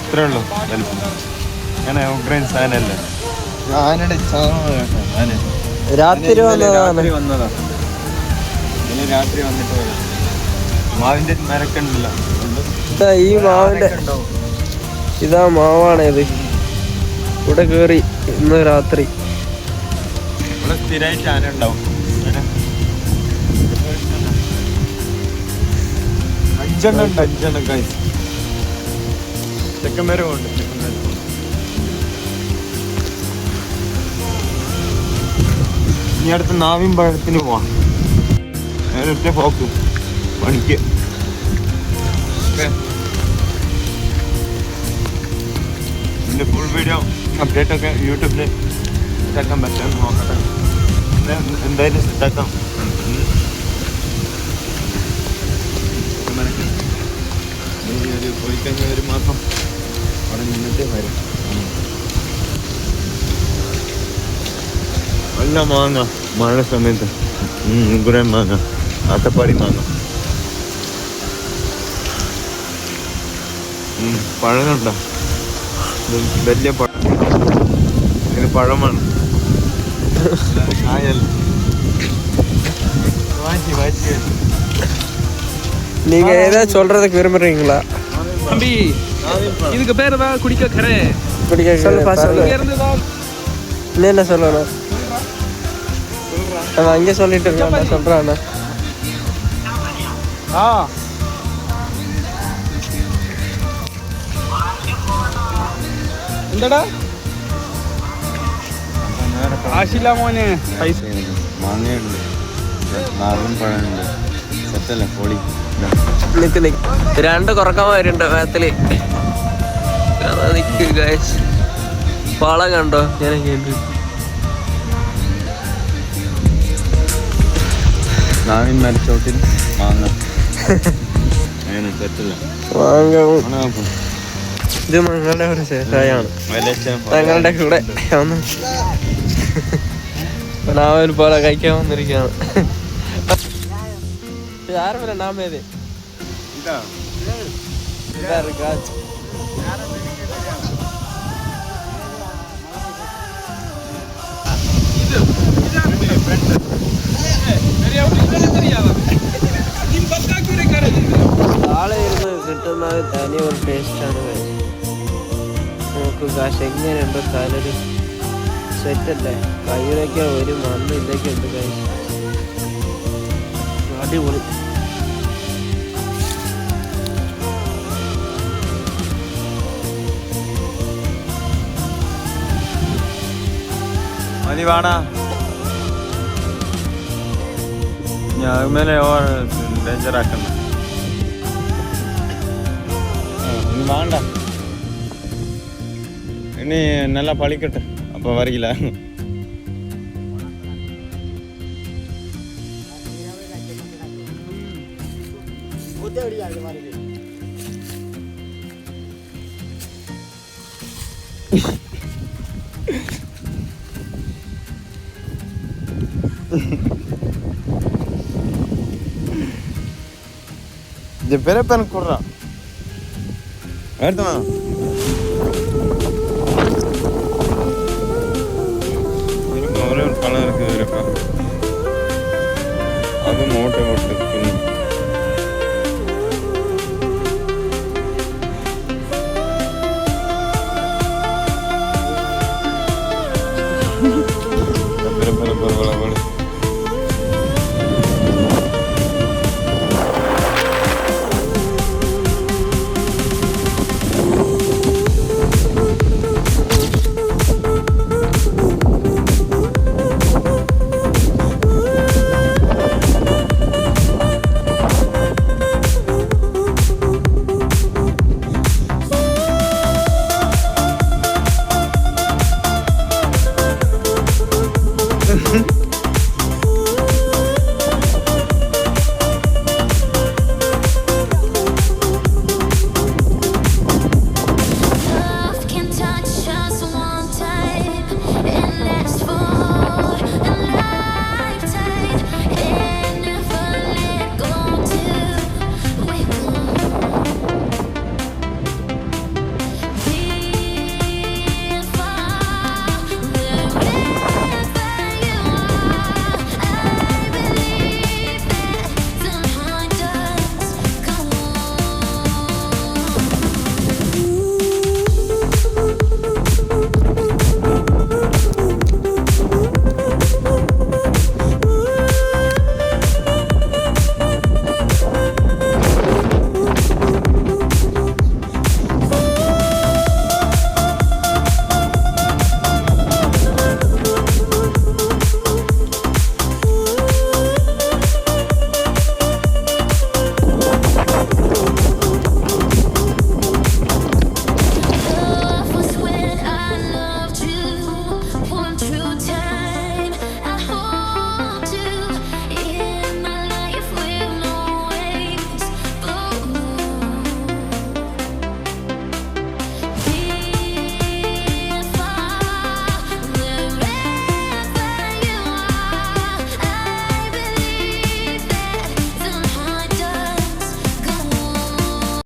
ഇത്രേ ഉള്ളൂ വലിപ്പം. അങ്ങനെ ഉഗ്രൻ സാധനല്ലേ. രാത്രി വന്നതാ. രാത്രി വന്നിട്ട് മാവിന്റെ മരക്കണ്ടല്ലോ. ഈ മാവിന്റെ ഇതാ മാവാണേത്. ഇവിടെ കേറി ഇന്ന് രാത്രി. ഇവിടെ സ്ഥിരമായിട്ട് ആന ഉണ്ടാവും. അഞ്ചെണ്ണം കായ് ചെക്കൻ വരെ ഉണ്ട്. ഇനി അടുത്ത് നാവിൻ പഴത്തിന് പോവാം. നേരത്തെ പോക്കും പണിക്ക്. ഇതിന്റെ ഫുൾ വീഡിയോ അപ്ഡേറ്റ് ഒക്കെ യൂട്യൂബിൽ സെറ്റാക്കാൻ പറ്റാൻ നോക്കട്ടെ. എന്തായാലും സെറ്റാക്കാം. പോയി കഴിഞ്ഞാൽ ഒരു മാസം അവിടെ നിന്നിട്ടേ വരും. നല്ല മാങ്ങ മഴ സമയത്ത്. ഉഗ്രൻ മാങ്ങ, അട്ടപ്പാടി മാങ്ങ. പഴമുണ്ടോ? വലിയ പഴം. ഇത് പഴമാണ്. நீங்க ஏதாவது சொல்றதுக்கு விரும்புறீங்களா? தம்பி இதுக்கு பேர் தான் குடிக்க கரை. என்ன சொல்லணும்? அவன் அங்கே சொல்லிட்டு இருக்கான். சொல்றான். എന്താടാ ആശില്ല മോനെ. പൈസ മാങ്ങയുണ്ട്, നാവിൻ പഴമുണ്ട്. സെറ്റല്ലേ പൊളി. രണ്ട് കുറക്കന്മാരുണ്ട് മേത്തില്. പാള കണ്ടോ? ഞാനൊക്കെ ഉണ്ട്. നാവിൻ മരച്ചോട്ടിൽ മാങ്ങ. സെറ്റല്ലേ മാങ്ങ. ഇത് ഞങ്ങളുടെ ഒരു ശേഷമാണ്. ഞങ്ങളുടെ കൂടെ ഒന്ന് നാവൽ പോലെ കഴിക്കാൻ വന്നിരിക്കുകയാണ്. ആരും നാമേത് ആളെ ഇരുന്ന് കിട്ടുന്ന തനി ഒരു ടേസ്റ്റാണ്. നോക്ക് കാശ് എങ്ങനെയുണ്ട്. കലര് സെറ്റല്ലേ. കയ്യിലൊക്കെ ഒരു മണ്ണ് ഇതൊക്കെ ഉണ്ട്. കാശ് അടിപൊളി. മതി വേണ ഞാൻ മേലെ ഡേഞ്ചർ ആക്കണ്ട. ഇനി വേണ്ട. ഇനി നല്ല പളിക്കട്ടെ. അപ്പൊ വരില്ല. ಬೇರೆ ಪೆನ್ ಕೊಡ್ರ ಹೇಳ್ತಾನ. ஒரே ஒரு பழம் இருக்குது இருக்கா. அது மூட்டை போட்டு பெரிய பெரிய